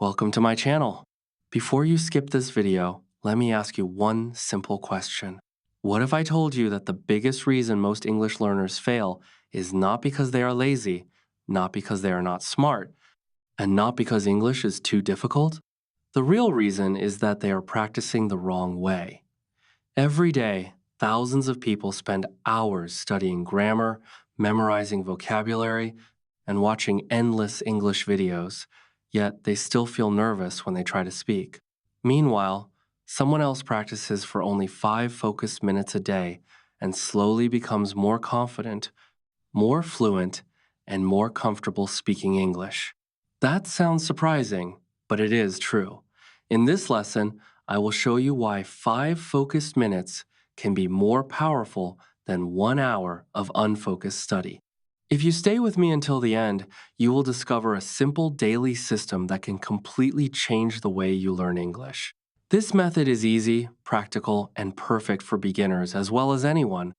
Welcome to my channel. Before you skip this video, let me ask you one simple question. What if I told you that the biggest reason most English learners fail is not because they are lazy, not because they are not smart, and not because English is too difficult? The real reason is that they are practicing the wrong way. Every day, thousands of people spend hours studying grammar, memorizing vocabulary, and watching endless English videos, yet they still feel nervous when they try to speak. Meanwhile, someone else practices for only 5 focused minutes a day and slowly becomes more confident, more fluent, and more comfortable speaking English. That sounds surprising, but it is true. In this lesson, I will show you why 5 focused minutes can be more powerful than 1 hour of unfocused study. If you stay with me until the end, you will discover a simple daily system that can completely change the way you learn English. This method is easy, practical, and perfect for beginners as well as anyone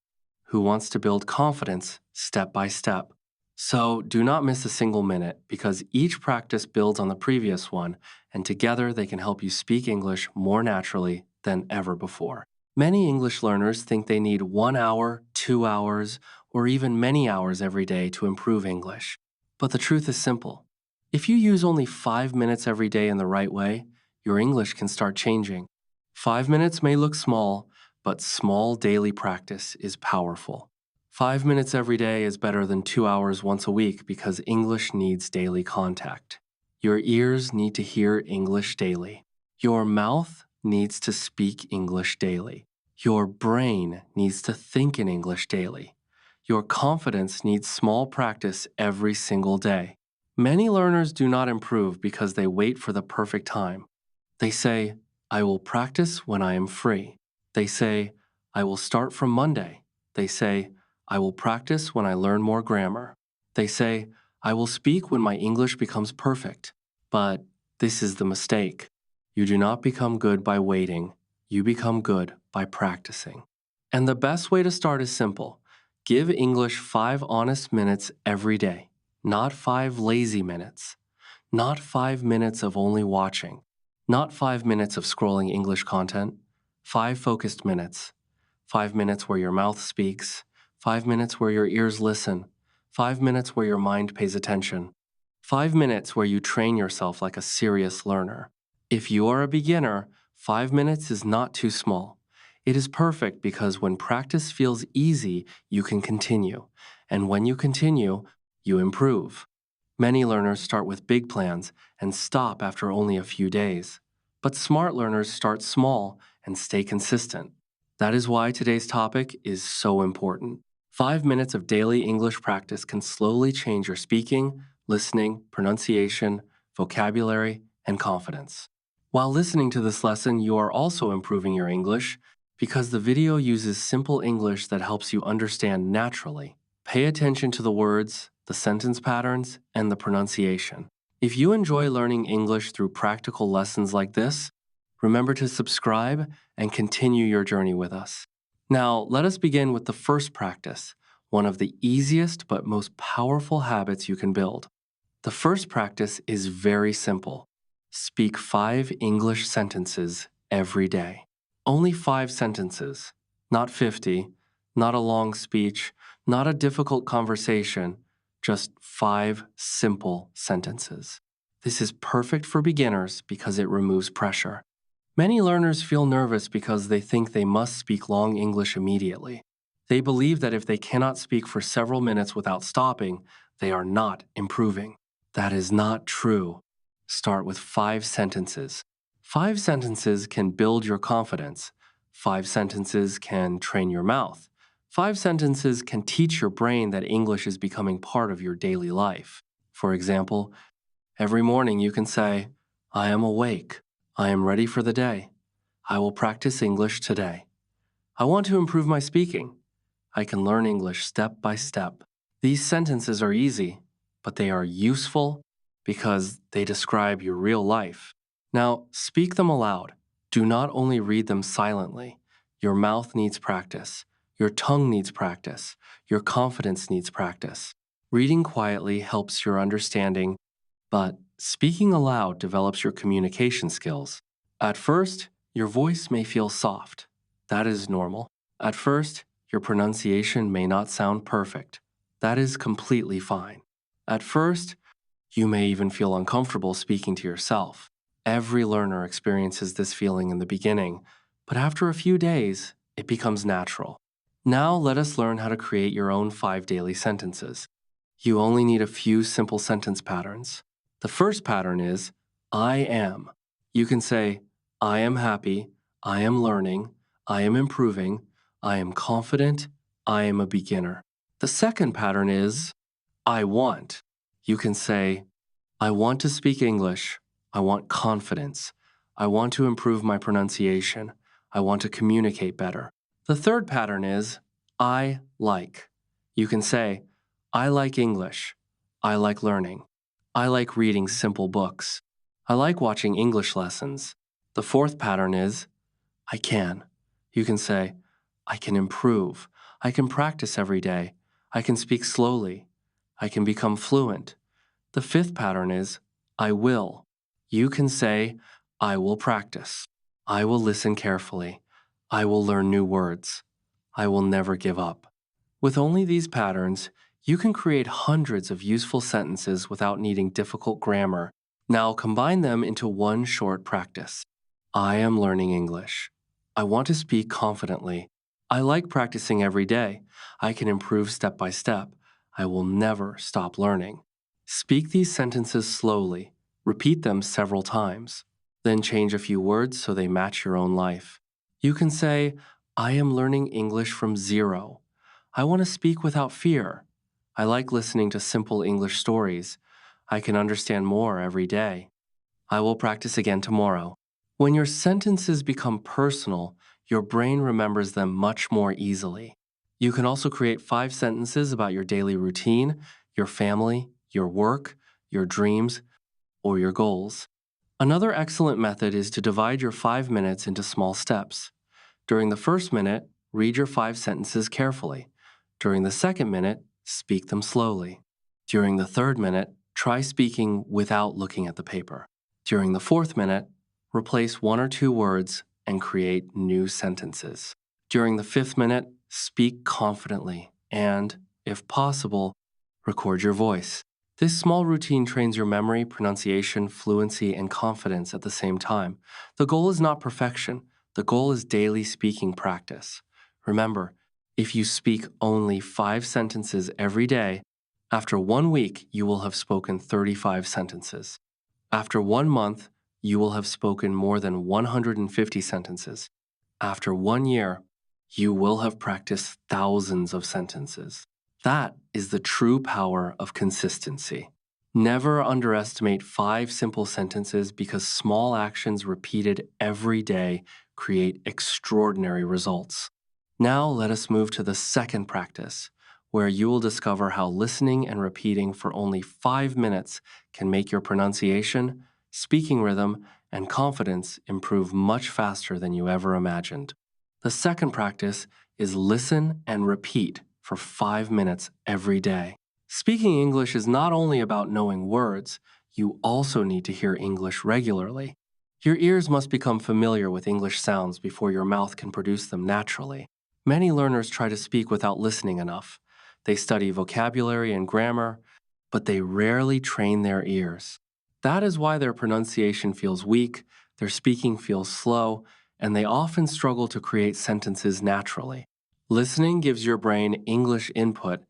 who wants to build confidence step by step. So do not miss a single minute because each practice builds on the previous one, and together they can help you speak English more naturally than ever before. Many English learners think they need 1 hour, 2 hours, or even many hours every day to improve English. But the truth is simple. If you use only 5 minutes every day in the right way, your English can start changing. 5 minutes may look small, but small daily practice is powerful. 5 minutes every day is better than 2 hours once a week because English needs daily contact. Your ears need to hear English daily. Your mouth needs to speak English daily. Your brain needs to think in English daily. Your confidence needs small practice every single day. Many learners do not improve because they wait for the perfect time. They say, I will practice when I am free. They say, I will start from Monday. They say, I will practice when I learn more grammar. They say, I will speak when my English becomes perfect. But this is the mistake. You do not become good by waiting. You become good by practicing. And the best way to start is simple. Give English 5 honest minutes every day, not 5 lazy minutes, not 5 minutes of only watching, not 5 minutes of scrolling English content, 5 focused minutes. 5 minutes where your mouth speaks, 5 minutes where your ears listen, 5 minutes where your mind pays attention, 5 minutes where you train yourself like a serious learner. If you are a beginner, 5 minutes is not too small. It is perfect because when practice feels easy, you can continue. And when you continue, you improve. Many learners start with big plans and stop after only a few days. But smart learners start small and stay consistent. That is why today's topic is so important. 5 minutes of daily English practice can slowly change your speaking, listening, pronunciation, vocabulary, and confidence. While listening to this lesson, you are also improving your English because the video uses simple English that helps you understand naturally. Pay attention to the words, the sentence patterns, and the pronunciation. If you enjoy learning English through practical lessons like this, remember to subscribe and continue your journey with us. Now, let us begin with the first practice, one of the easiest but most powerful habits you can build. The first practice is very simple. Speak 5 English sentences every day. Only 5 sentences, not 50, not a long speech, not a difficult conversation, just 5 simple sentences. This is perfect for beginners because it removes pressure. Many learners feel nervous because they think they must speak long English immediately. They believe that if they cannot speak for several minutes without stopping, they are not improving. That is not true. Start with 5 sentences. 5 sentences can build your confidence. 5 sentences can train your mouth. 5 sentences can teach your brain that English is becoming part of your daily life. For example, every morning you can say, I am awake. I am ready for the day. I will practice English today. I want to improve my speaking. I can learn English step by step. These sentences are easy, but they are useful because they describe your real life. Now, speak them aloud. Do not only read them silently. Your mouth needs practice. Your tongue needs practice. Your confidence needs practice. Reading quietly helps your understanding, but Speaking aloud develops your communication skills. At first, your voice may feel soft. That is normal. At first, your pronunciation may not sound perfect. That is completely fine. At first, you may even feel uncomfortable speaking to yourself. Every learner experiences this feeling in the beginning, but after a few days, it becomes natural. Now let us learn how to create your own 5 daily sentences. You only need a few simple sentence patterns. The first pattern is I am. You can say, I am happy, I am learning, I am improving, I am confident, I am a beginner. The second pattern is I want. You can say, I want to speak English. I want confidence. I want to improve my pronunciation. I want to communicate better. The third pattern is I like. You can say, I like English. I like learning. I like reading simple books. I like watching English lessons. The fourth pattern is I can. You can say, I can improve. I can practice every day. I can speak slowly. I can become fluent. The fifth pattern is I will. You can say, I will practice. I will listen carefully. I will learn new words. I will never give up. With only these patterns, you can create hundreds of useful sentences without needing difficult grammar. Now combine them into one short practice. I am learning English. I want to speak confidently. I like practicing every day. I can improve step by step. I will never stop learning. Speak these sentences slowly. Repeat them several times. Then change a few words so they match your own life. You can say, I am learning English from zero. I want to speak without fear. I like listening to simple English stories. I can understand more every day. I will practice again tomorrow. When your sentences become personal, your brain remembers them much more easily. You can also create 5 sentences about your daily routine, your family, your work, your dreams, or your goals. Another excellent method is to divide your 5 minutes into small steps. During the first minute, read your 5 sentences carefully. During the second minute, speak them slowly. During the third minute, try speaking without looking at the paper. During the fourth minute, replace 1 or 2 words and create new sentences. During the fifth minute, speak confidently and, if possible, record your voice. This small routine trains your memory, pronunciation, fluency, and confidence at the same time. The goal is not perfection. The goal is daily speaking practice. Remember, if you speak only 5 sentences every day, after 1 week, you will have spoken 35 sentences. After 1 month, you will have spoken more than 150 sentences. After 1 year, you will have practiced thousands of sentences. That is the true power of consistency. Never underestimate 5 simple sentences because small actions repeated every day create extraordinary results. Now let us move to the second practice, where you will discover how listening and repeating for only 5 minutes can make your pronunciation, speaking rhythm, and confidence improve much faster than you ever imagined. The second practice is listen and repeat for 5 minutes every day. Speaking English is not only about knowing words, you also need to hear English regularly. Your ears must become familiar with English sounds before your mouth can produce them naturally. Many learners try to speak without listening enough. They study vocabulary and grammar, but they rarely train their ears. That is why their pronunciation feels weak, their speaking feels slow, and they often struggle to create sentences naturally. Listening gives your brain English input,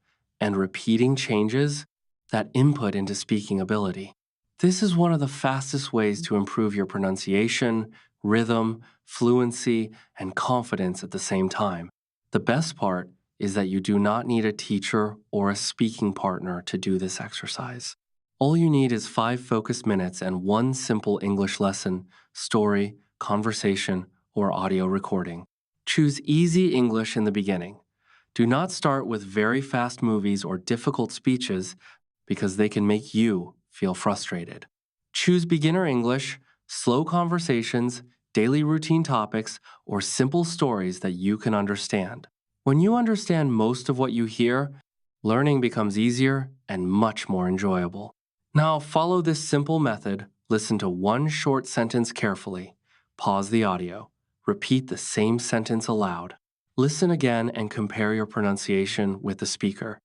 and repeating changes that input into speaking ability. This is one of the fastest ways to improve your pronunciation, rhythm, fluency, and confidence at the same time. The best part is that you do not need a teacher or a speaking partner to do this exercise. All you need is 5 focused minutes and one simple English lesson, story, conversation, or audio recording. Choose easy English in the beginning. Do not start with very fast movies or difficult speeches because they can make you feel frustrated. Choose beginner English, slow conversations, daily routine topics, or simple stories that you can understand. When you understand most of what you hear, learning becomes easier and much more enjoyable. Now, follow this simple method. Listen to one short sentence carefully. Pause the audio. Repeat the same sentence aloud. Listen again and compare your pronunciation with the speaker.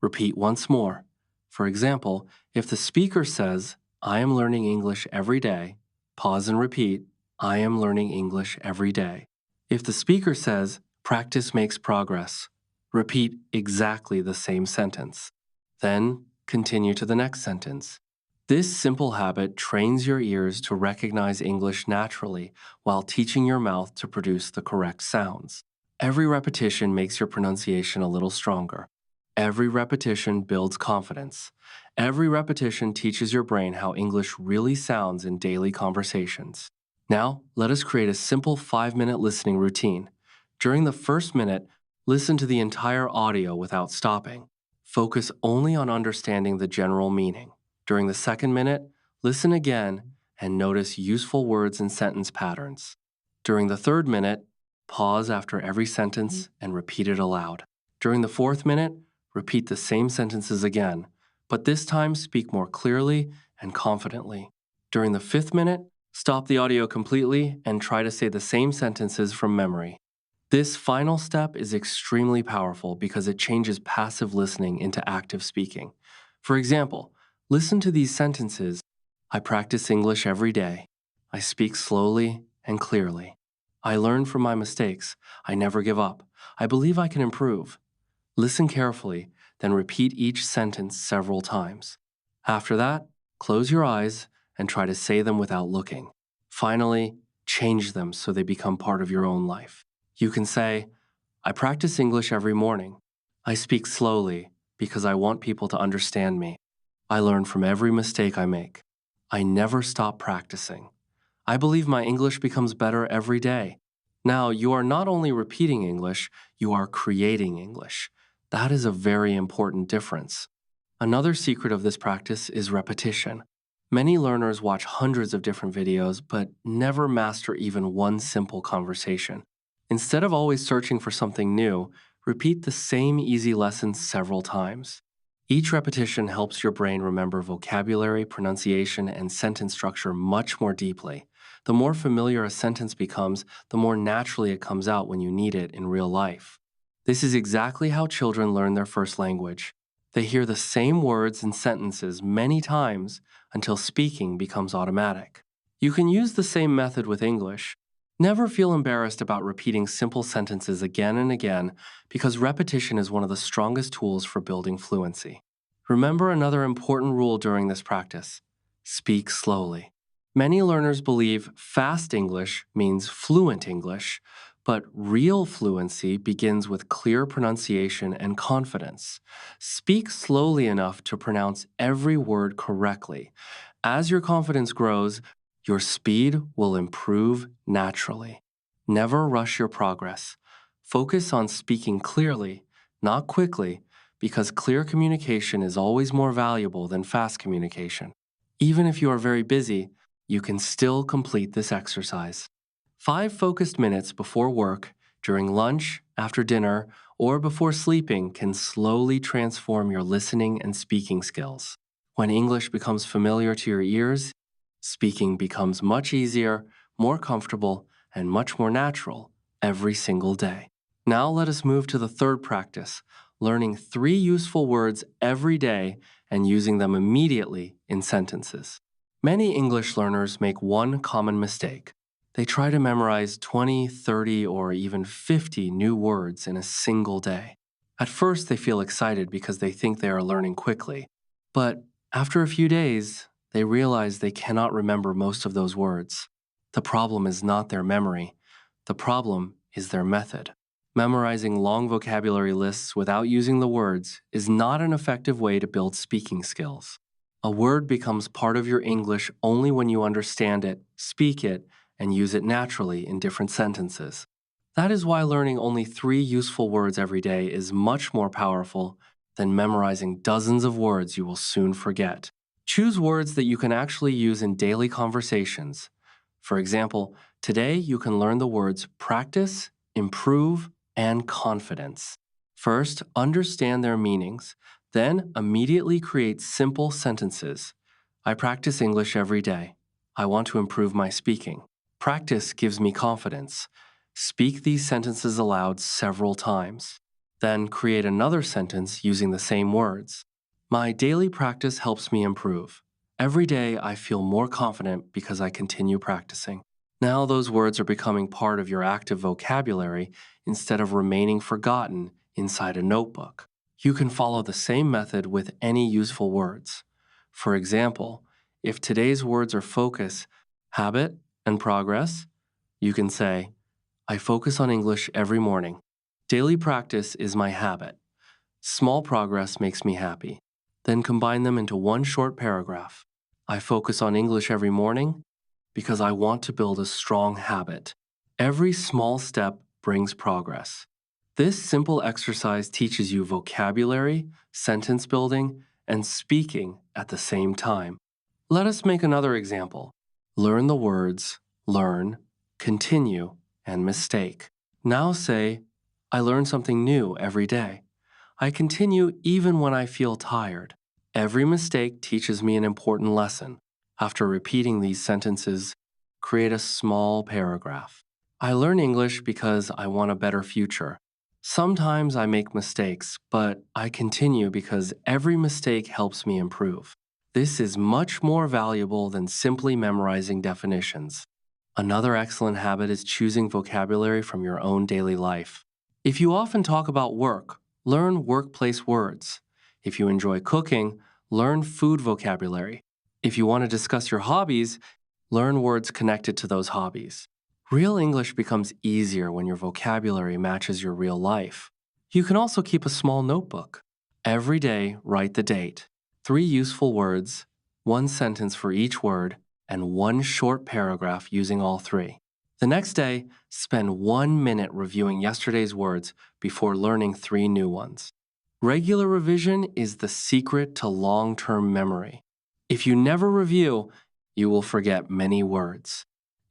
Repeat once more. For example, if the speaker says, I am learning English every day, pause and repeat, I am learning English every day. If the speaker says, practice makes progress, repeat exactly the same sentence. Then continue to the next sentence. This simple habit trains your ears to recognize English naturally while teaching your mouth to produce the correct sounds. Every repetition makes your pronunciation a little stronger. Every repetition builds confidence. Every repetition teaches your brain how English really sounds in daily conversations. Now, let us create a simple 5-minute listening routine. During the first minute, listen to the entire audio without stopping. Focus only on understanding the general meaning. During the second minute, listen again and notice useful words and sentence patterns. During the third minute, pause after every sentence and repeat it aloud. During the fourth minute, repeat the same sentences again, but this time speak more clearly and confidently. During the fifth minute, stop the audio completely and try to say the same sentences from memory. This final step is extremely powerful because it changes passive listening into active speaking. For example, listen to these sentences. I practice English every day. I speak slowly and clearly. I learn from my mistakes. I never give up. I believe I can improve. Listen carefully, then repeat each sentence several times. After that, close your eyes and try to say them without looking. Finally, change them so they become part of your own life. You can say, I practice English every morning. I speak slowly because I want people to understand me. I learn from every mistake I make. I never stop practicing. I believe my English becomes better every day. Now, you are not only repeating English, you are creating English. That is a very important difference. Another secret of this practice is repetition. Many learners watch hundreds of different videos but never master even one simple conversation. Instead of always searching for something new, repeat the same easy lessons several times. Each repetition helps your brain remember vocabulary, pronunciation, and sentence structure much more deeply. The more familiar a sentence becomes, the more naturally it comes out when you need it in real life. This is exactly how children learn their first language. They hear the same words and sentences many times until speaking becomes automatic. You can use the same method with English. Never feel embarrassed about repeating simple sentences again and again because repetition is one of the strongest tools for building fluency. Remember another important rule during this practice. Speak slowly. Many learners believe fast English means fluent English, but real fluency begins with clear pronunciation and confidence. Speak slowly enough to pronounce every word correctly. As your confidence grows, your speed will improve naturally. Never rush your progress. Focus on speaking clearly, not quickly, because clear communication is always more valuable than fast communication. Even if you are very busy, you can still complete this exercise. 5 focused minutes before work, during lunch, after dinner, or before sleeping can slowly transform your listening and speaking skills. When English becomes familiar to your ears, speaking becomes much easier, more comfortable, and much more natural every single day. Now let us move to the third practice, learning 3 useful words every day and using them immediately in sentences. Many English learners make one common mistake. They try to memorize 20, 30, or even 50 new words in a single day. At first, they feel excited because they think they are learning quickly. But after a few days, they realize they cannot remember most of those words. The problem is not their memory. The problem is their method. Memorizing long vocabulary lists without using the words is not an effective way to build speaking skills. A word becomes part of your English only when you understand it, speak it, and use it naturally in different sentences. That is why learning only 3 useful words every day is much more powerful than memorizing dozens of words you will soon forget. Choose words that you can actually use in daily conversations. For example, today you can learn the words practice, improve, and confidence. First, understand their meanings, then immediately create simple sentences. I practice English every day. I want to improve my speaking. Practice gives me confidence. Speak these sentences aloud several times. Then create another sentence using the same words. My daily practice helps me improve. Every day I feel more confident because I continue practicing. Now those words are becoming part of your active vocabulary instead of remaining forgotten inside a notebook. You can follow the same method with any useful words. For example, if today's words are focus, habit, and progress, you can say, I focus on English every morning. Daily practice is my habit. Small progress makes me happy. Then combine them into one short paragraph. I focus on English every morning because I want to build a strong habit. Every small step brings progress. This simple exercise teaches you vocabulary, sentence building, and speaking at the same time. Let us make another example. Learn the words learn, continue, and mistake. Now say, I learn something new every day. I continue even when I feel tired. Every mistake teaches me an important lesson. After repeating these sentences, create a small paragraph. I learn English because I want a better future. Sometimes I make mistakes, but I continue because every mistake helps me improve. This is much more valuable than simply memorizing definitions. Another excellent habit is choosing vocabulary from your own daily life. If you often talk about work, learn workplace words. If you enjoy cooking, learn food vocabulary. If you want to discuss your hobbies, learn words connected to those hobbies. Real English becomes easier when your vocabulary matches your real life. You can also keep a small notebook. Every day, write the date, 3 useful words, 1 sentence for each word, and 1 short paragraph using all 3. The next day, spend 1 minute reviewing yesterday's words before learning 3 new ones. Regular revision is the secret to long-term memory. If you never review, you will forget many words.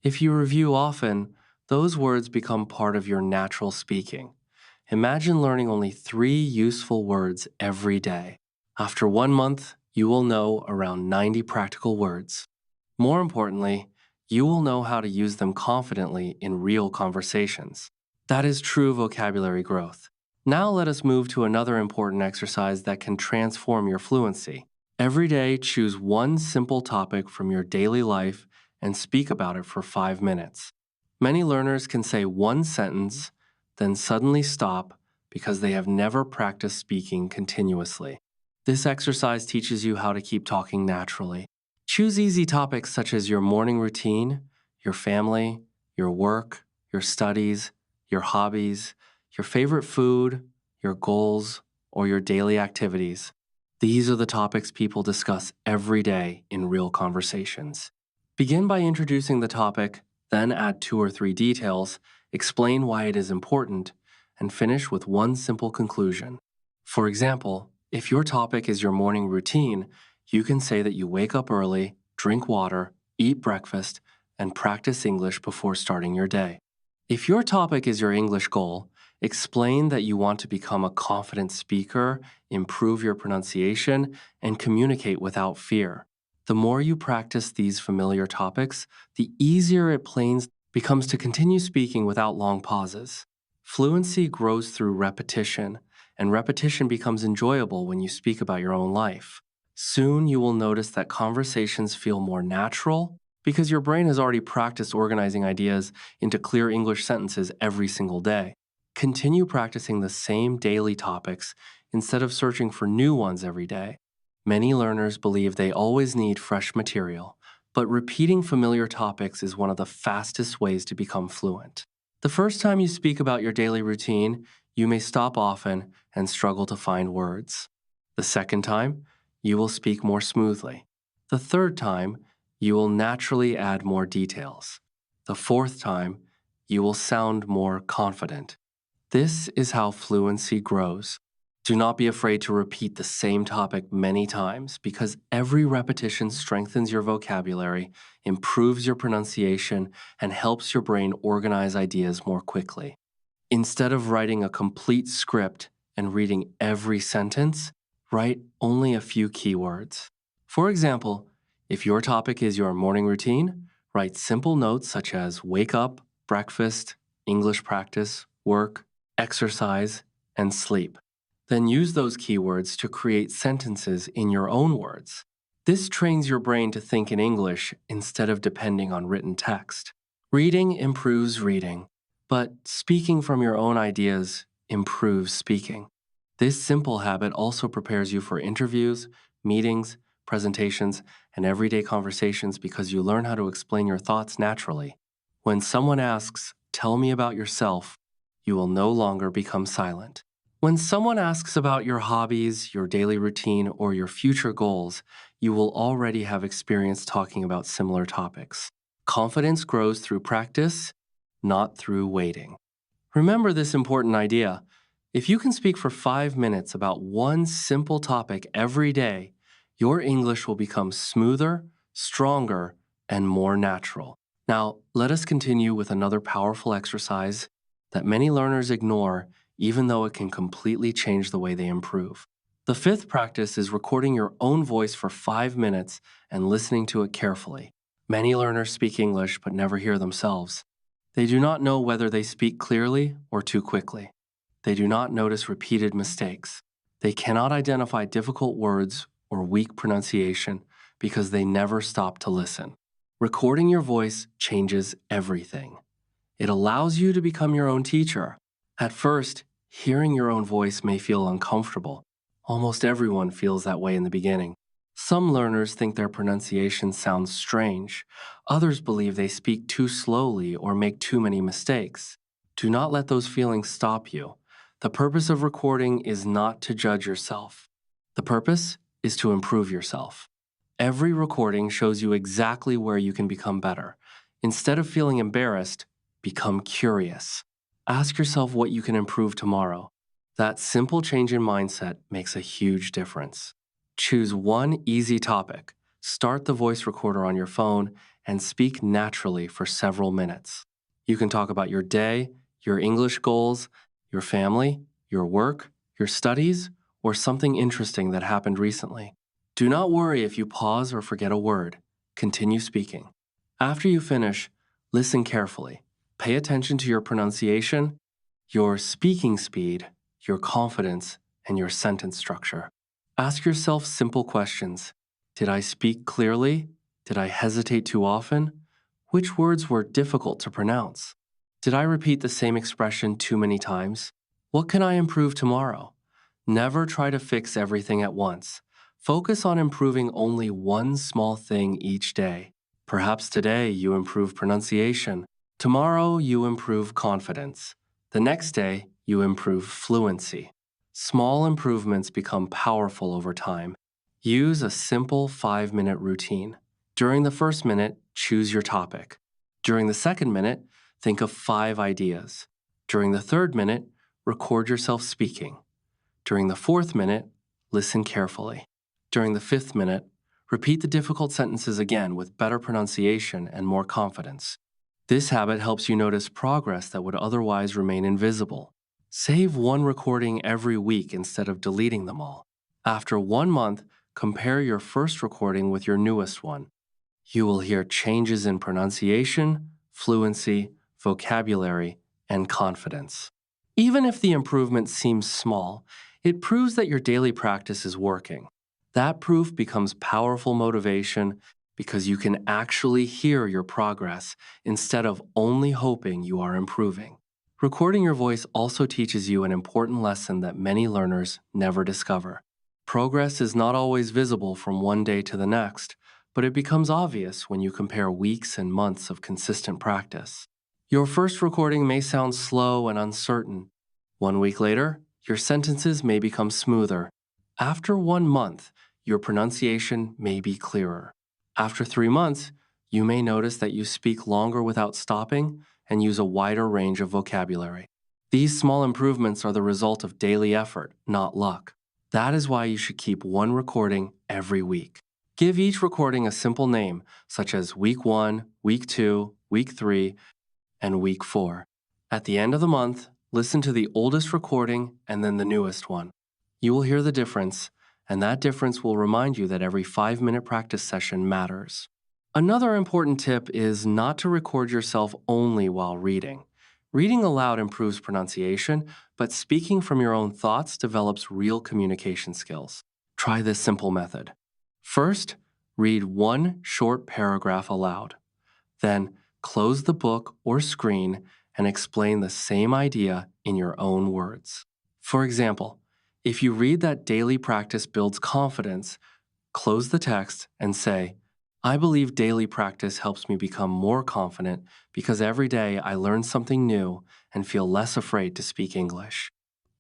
If you review often, those words become part of your natural speaking. Imagine learning only 3 useful words every day. After 1 month, you will know around 90 practical words. More importantly, you will know how to use them confidently in real conversations. That is true vocabulary growth. Now let us move to another important exercise that can transform your fluency. Every day, choose one simple topic from your daily life and speak about it for 5 minutes. Many learners can say one sentence, then suddenly stop because they have never practiced speaking continuously. This exercise teaches you how to keep talking naturally. Choose easy topics such as your morning routine, your family, your work, your studies, your hobbies, your favorite food, your goals, or your daily activities. These are the topics people discuss every day in real conversations. Begin by introducing the topic, then add 2 or 3 details, explain why it is important, and finish with one simple conclusion. For example, if your topic is your morning routine, you can say that you wake up early, drink water, eat breakfast, and practice English before starting your day. If your topic is your English goal, explain that you want to become a confident speaker, improve your pronunciation, and communicate without fear. The more you practice these familiar topics, the easier it becomes to continue speaking without long pauses. Fluency grows through repetition, and repetition becomes enjoyable when you speak about your own life. Soon you will notice that conversations feel more natural because your brain has already practiced organizing ideas into clear English sentences every single day. Continue practicing the same daily topics instead of searching for new ones every day. Many learners believe they always need fresh material, but repeating familiar topics is one of the fastest ways to become fluent. The first time you speak about your daily routine, you may stop often and struggle to find words. The second time, you will speak more smoothly. The third time, you will naturally add more details. The fourth time, you will sound more confident. This is how fluency grows. Do not be afraid to repeat the same topic many times because every repetition strengthens your vocabulary, improves your pronunciation, and helps your brain organize ideas more quickly. Instead of writing a complete script and reading every sentence, write only a few keywords. For example, If your topic is your morning routine, write simple notes such as wake up, breakfast, English practice, work, exercise, and sleep. Then use those keywords to create sentences in your own words. This trains your brain to think in English instead of depending on written text. Reading improves reading, but speaking from your own ideas improves speaking. This simple habit also prepares you for interviews, meetings, presentations, and everyday conversations because you learn how to explain your thoughts naturally. When someone asks, "Tell me about yourself," you will no longer become silent. When someone asks about your hobbies, your daily routine, or your future goals, you will already have experience talking about similar topics. Confidence grows through practice, not through waiting. Remember this important idea. If you can speak for 5 minutes about one simple topic every day, your English will become smoother, stronger, and more natural. Now, let us continue with another powerful exercise that many learners ignore, even though it can completely change the way they improve. The fifth practice is recording your own voice for 5 minutes and listening to it carefully. Many learners speak English but never hear themselves. They do not know whether they speak clearly or too quickly. They do not notice repeated mistakes. They cannot identify difficult words or weak pronunciation because they never stop to listen. Recording your voice changes everything. It allows you to become your own teacher. At first, hearing your own voice may feel uncomfortable. Almost everyone feels that way in the beginning. Some learners think their pronunciation sounds strange. Others believe they speak too slowly or make too many mistakes. Do not let those feelings stop you. The purpose of recording is not to judge yourself. The purpose is to improve yourself. Every recording shows you exactly where you can become better. Instead of feeling embarrassed, become curious. Ask yourself what you can improve tomorrow. That simple change in mindset makes a huge difference. Choose one easy topic, start the voice recorder on your phone, and speak naturally for several minutes. You can talk about your day, your English goals, your family, your work, your studies, or something interesting that happened recently. Do not worry if you pause or forget a word. Continue speaking. After you finish, listen carefully. Pay attention to your pronunciation, your speaking speed, your confidence, and your sentence structure. Ask yourself simple questions. Did I speak clearly? Did I hesitate too often? Which words were difficult to pronounce? Did I repeat the same expression too many times? What can I improve tomorrow? Never try to fix everything at once. Focus on improving only one small thing each day. Perhaps today you improve pronunciation. Tomorrow you improve confidence. The next day you improve fluency. Small improvements become powerful over time. Use a simple 5-minute routine. During the first minute, choose your topic. During the second minute, think of 5 ideas. During the third minute, record yourself speaking. During the fourth minute, listen carefully. During the fifth minute, repeat the difficult sentences again with better pronunciation and more confidence. This habit helps you notice progress that would otherwise remain invisible. Save one recording every week instead of deleting them all. After 1 month, compare your first recording with your newest one. You will hear changes in pronunciation, fluency, vocabulary, and confidence. Even if the improvement seems small, it proves that your daily practice is working. That proof becomes powerful motivation because you can actually hear your progress instead of only hoping you are improving. Recording your voice also teaches you an important lesson that many learners never discover. Progress is not always visible from one day to the next, but it becomes obvious when you compare weeks and months of consistent practice. Your first recording may sound slow and uncertain. 1 week later, your sentences may become smoother. After 1 month, your pronunciation may be clearer. After 3 months, you may notice that you speak longer without stopping and use a wider range of vocabulary. These small improvements are the result of daily effort, not luck. That is why you should keep one recording every week. Give each recording a simple name, such as Week 1, Week 2, Week 3, and Week 4. At the end of the month, listen to the oldest recording and then the newest one. You will hear the difference, and that difference will remind you that every 5-minute practice session matters. Another important tip is not to record yourself only while reading. Reading aloud improves pronunciation, but speaking from your own thoughts develops real communication skills. Try this simple method. First, read one short paragraph aloud. Then, close the book or screen and explain the same idea in your own words. For example, if you read that daily practice builds confidence, close the text and say, I believe daily practice helps me become more confident because every day I learn something new and feel less afraid to speak English.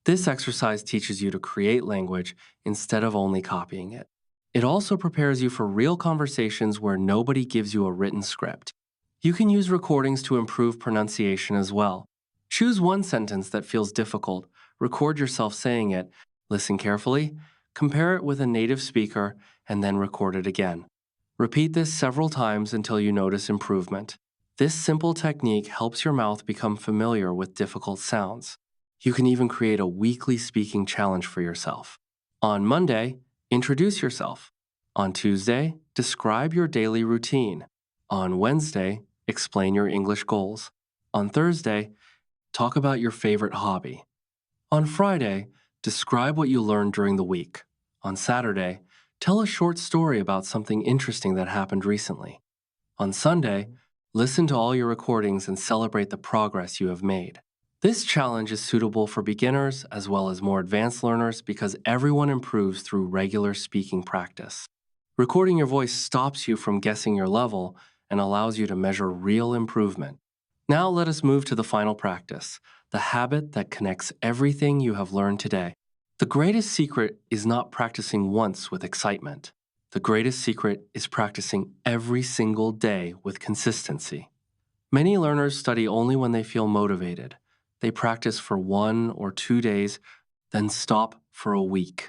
This exercise teaches you to create language instead of only copying it. It also prepares you for real conversations where nobody gives you a written script. You can use recordings to improve pronunciation as well. Choose one sentence that feels difficult, record yourself saying it, listen carefully, compare it with a native speaker, and then record it again. Repeat this several times until you notice improvement. This simple technique helps your mouth become familiar with difficult sounds. You can even create a weekly speaking challenge for yourself. On Monday, introduce yourself. On Tuesday, describe your daily routine. On Wednesday, explain your English goals. On Thursday, talk about your favorite hobby. On Friday, describe what you learned during the week. On Saturday, tell a short story about something interesting that happened recently. On Sunday, listen to all your recordings and celebrate the progress you have made. This challenge is suitable for beginners as well as more advanced learners because everyone improves through regular speaking practice. Recording your voice stops you from guessing your level and allows you to measure real improvement. Now let us move to the final practice, the habit that connects everything you have learned today. The greatest secret is not practicing once with excitement. The greatest secret is practicing every single day with consistency. Many learners study only when they feel motivated. They practice for 1 or 2 days, then stop for a week.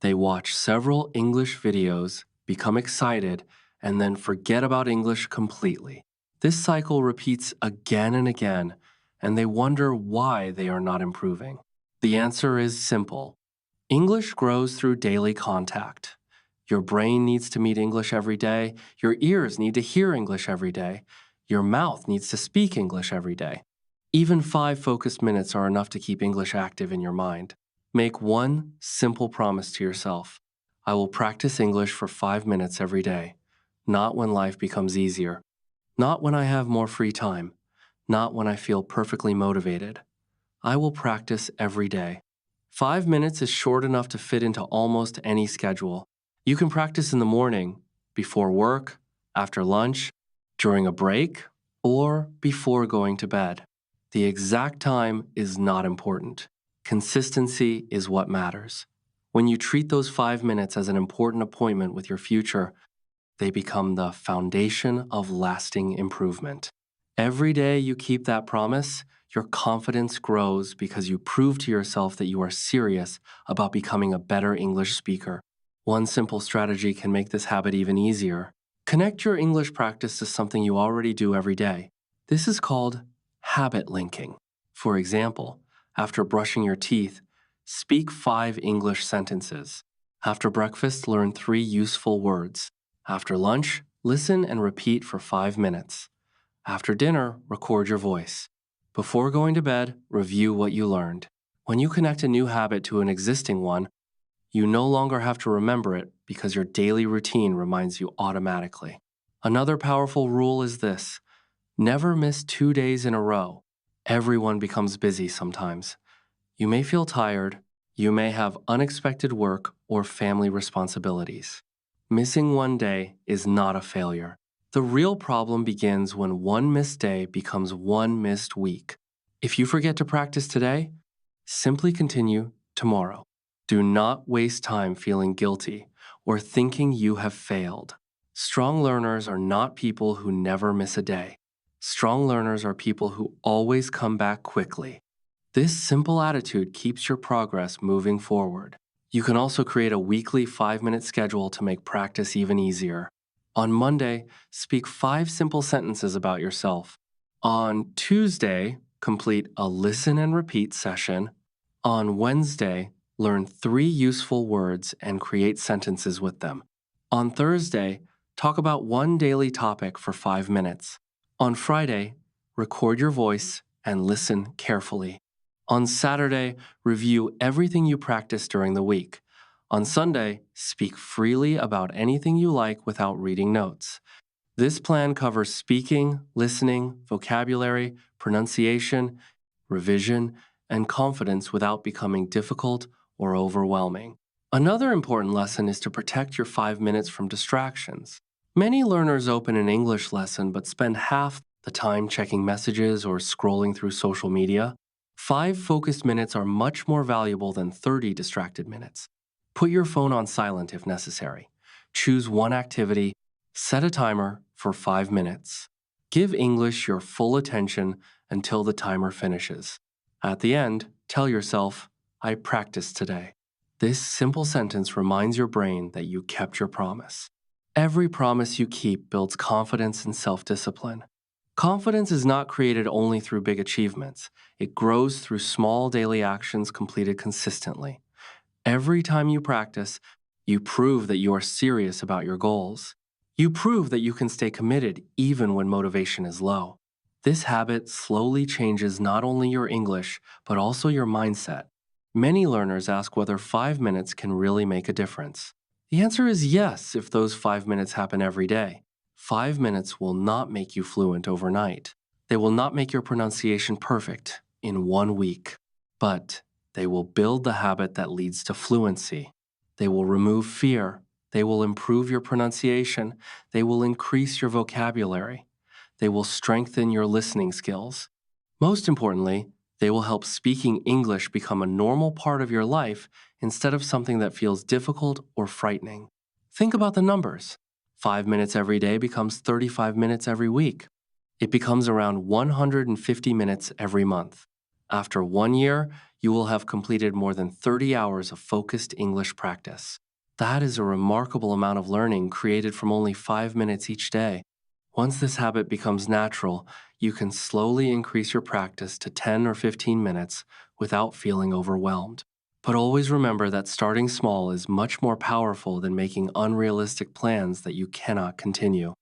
They watch several English videos, become excited, and then forget about English completely. This cycle repeats again and again, and they wonder why they are not improving. The answer is simple. English grows through daily contact. Your brain needs to meet English every day. Your ears need to hear English every day. Your mouth needs to speak English every day. Even 5 focused minutes are enough to keep English active in your mind. Make one simple promise to yourself. I will practice English for 5 minutes every day. Not when life becomes easier. Not when I have more free time. Not when I feel perfectly motivated. I will practice every day. 5 minutes is short enough to fit into almost any schedule. You can practice in the morning, before work, after lunch, during a break, or before going to bed. The exact time is not important. Consistency is what matters. When you treat those 5 minutes as an important appointment with your future, they become the foundation of lasting improvement. Every day you keep that promise, your confidence grows because you prove to yourself that you are serious about becoming a better English speaker. One simple strategy can make this habit even easier. Connect your English practice to something you already do every day. This is called habit linking. For example, after brushing your teeth, speak 5 English sentences. After breakfast, learn 3 useful words. After lunch, listen and repeat for 5 minutes. After dinner, record your voice. Before going to bed, review what you learned. When you connect a new habit to an existing one, you no longer have to remember it because your daily routine reminds you automatically. Another powerful rule is this: never miss 2 days in a row. Everyone becomes busy sometimes. You may feel tired, you may have unexpected work or family responsibilities. Missing one day is not a failure. The real problem begins when one missed day becomes one missed week. If you forget to practice today, simply continue tomorrow. Do not waste time feeling guilty or thinking you have failed. Strong learners are not people who never miss a day. Strong learners are people who always come back quickly. This simple attitude keeps your progress moving forward. You can also create a weekly 5-minute schedule to make practice even easier. On Monday, speak 5 simple sentences about yourself. On Tuesday, complete a listen and repeat session. On Wednesday, Learn 3 useful words and create sentences with them. On Thursday, talk about one daily topic for 5 minutes. On Friday, record your voice and listen carefully. On Saturday, review everything you practiced during the week. On Sunday, speak freely about anything you like without reading notes. This plan covers speaking, listening, vocabulary, pronunciation, revision, and confidence without becoming difficult or overwhelming. Another important lesson is to protect your 5 minutes from distractions. Many learners open an English lesson but spend half the time checking messages or scrolling through social media. 5 focused minutes are much more valuable than 30 distracted minutes. Put your phone on silent if necessary. Choose one activity, set a timer for 5 minutes. Give English your full attention until the timer finishes. At the end, tell yourself, I practiced today. This simple sentence reminds your brain that you kept your promise. Every promise you keep builds confidence and self-discipline. Confidence is not created only through big achievements. It grows through small daily actions completed consistently. Every time you practice, you prove that you are serious about your goals. You prove that you can stay committed even when motivation is low. This habit slowly changes not only your English, but also your mindset. Many learners ask whether 5 minutes can really make a difference. The answer is yes if those 5 minutes happen every day. 5 minutes will not make you fluent overnight. They will not make your pronunciation perfect in 1 week. But they will build the habit that leads to fluency. They will remove fear. They will improve your pronunciation. They will increase your vocabulary. They will strengthen your listening skills. Most importantly, they will help speaking English become a normal part of your life instead of something that feels difficult or frightening. Think about the numbers. 5 minutes every day becomes 35 minutes every week. It becomes around 150 minutes every month. After 1 year, you will have completed more than 30 hours of focused English practice. That is a remarkable amount of learning created from only 5 minutes each day. Once this habit becomes natural, you can slowly increase your practice to 10 or 15 minutes without feeling overwhelmed. But always remember that starting small is much more powerful than making unrealistic plans that you cannot continue.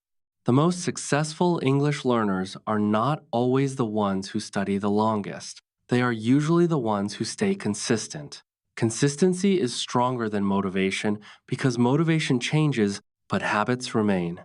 The most successful English learners are not always the ones who study the longest. They are usually the ones who stay consistent. Consistency is stronger than motivation because motivation changes, but habits remain.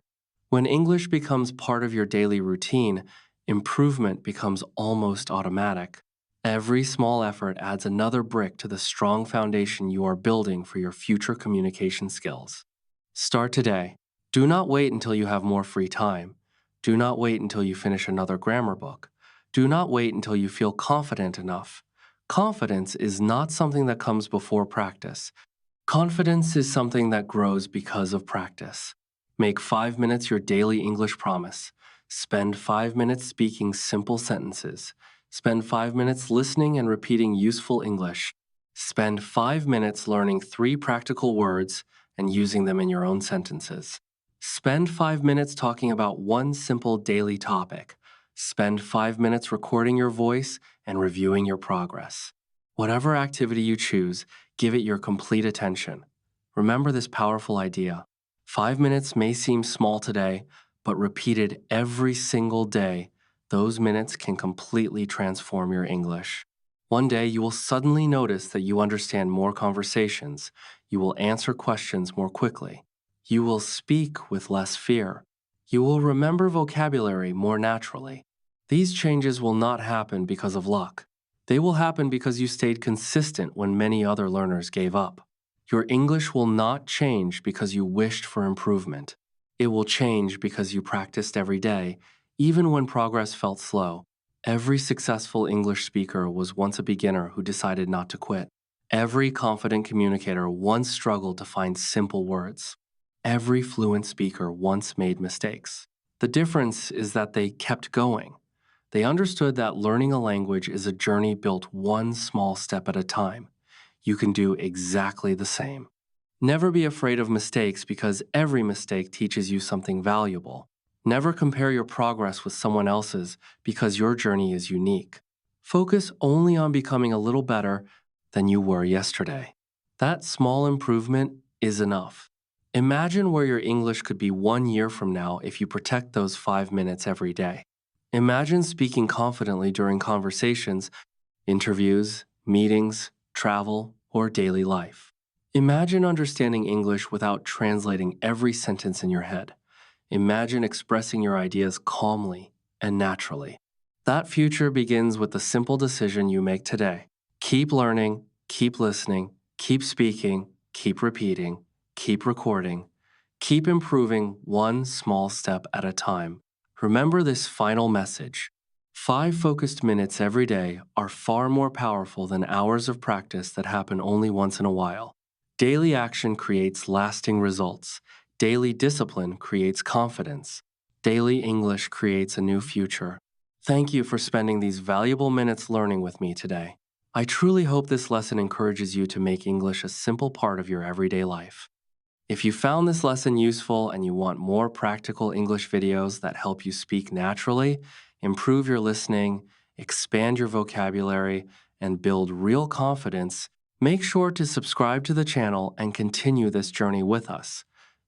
When English becomes part of your daily routine, improvement becomes almost automatic. Every small effort adds another brick to the strong foundation you are building for your future communication skills. Start today. Do not wait until you have more free time. Do not wait until you finish another grammar book. Do not wait until you feel confident enough. Confidence is not something that comes before practice. Confidence is something that grows because of practice. Make 5 minutes your daily English promise. Spend 5 minutes speaking simple sentences. Spend 5 minutes listening and repeating useful English. Spend 5 minutes learning 3 practical words and using them in your own sentences. Spend 5 minutes talking about one simple daily topic. Spend 5 minutes recording your voice and reviewing your progress. Whatever activity you choose, give it your complete attention. Remember this powerful idea. 5 minutes may seem small today, but repeated every single day, those minutes can completely transform your English. One day you will suddenly notice that you understand more conversations. You will answer questions more quickly. You will speak with less fear. You will remember vocabulary more naturally. These changes will not happen because of luck. They will happen because you stayed consistent when many other learners gave up. Your English will not change because you wished for improvement. It will change because you practiced every day, even when progress felt slow. Every successful English speaker was once a beginner who decided not to quit. Every confident communicator once struggled to find simple words. Every fluent speaker once made mistakes. The difference is that they kept going. They understood that learning a language is a journey built one small step at a time. You can do exactly the same. Never be afraid of mistakes because every mistake teaches you something valuable. Never compare your progress with someone else's because your journey is unique. Focus only on becoming a little better than you were yesterday. That small improvement is enough. Imagine where your English could be 1 year from now if you protect those 5 minutes every day. Imagine speaking confidently during conversations, interviews, meetings, travel, or daily life. Imagine understanding English without translating every sentence in your head. Imagine expressing your ideas calmly and naturally. That future begins with the simple decision you make today. Keep learning, keep listening, keep speaking, keep repeating, keep recording, keep improving one small step at a time. Remember this final message. 5 focused minutes every day are far more powerful than hours of practice that happen only once in a while. Daily action creates lasting results. Daily discipline creates confidence. Daily English creates a new future. Thank you for spending these valuable minutes learning with me today. I truly hope this lesson encourages you to make English a simple part of your everyday life. If you found this lesson useful and you want more practical English videos that help you speak naturally, improve your listening, expand your vocabulary, and build real confidence, make sure to subscribe to the channel and continue this journey with us.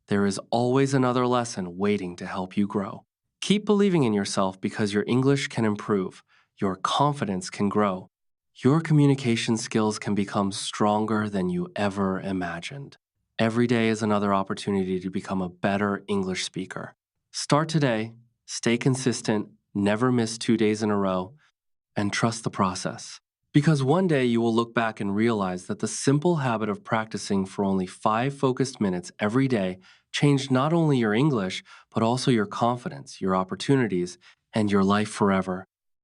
There is always another lesson waiting to help you grow. Keep believing in yourself because your English can improve, your confidence can grow, your communication skills can become stronger than you ever imagined. Every day is another opportunity to become a better English speaker. Start today, stay consistent, never miss 2 days in a row, and trust the process. Because one day you will look back and realize that the simple habit of practicing for only 5 focused minutes every day changed not only your English, but also your confidence, your opportunities, and your life forever.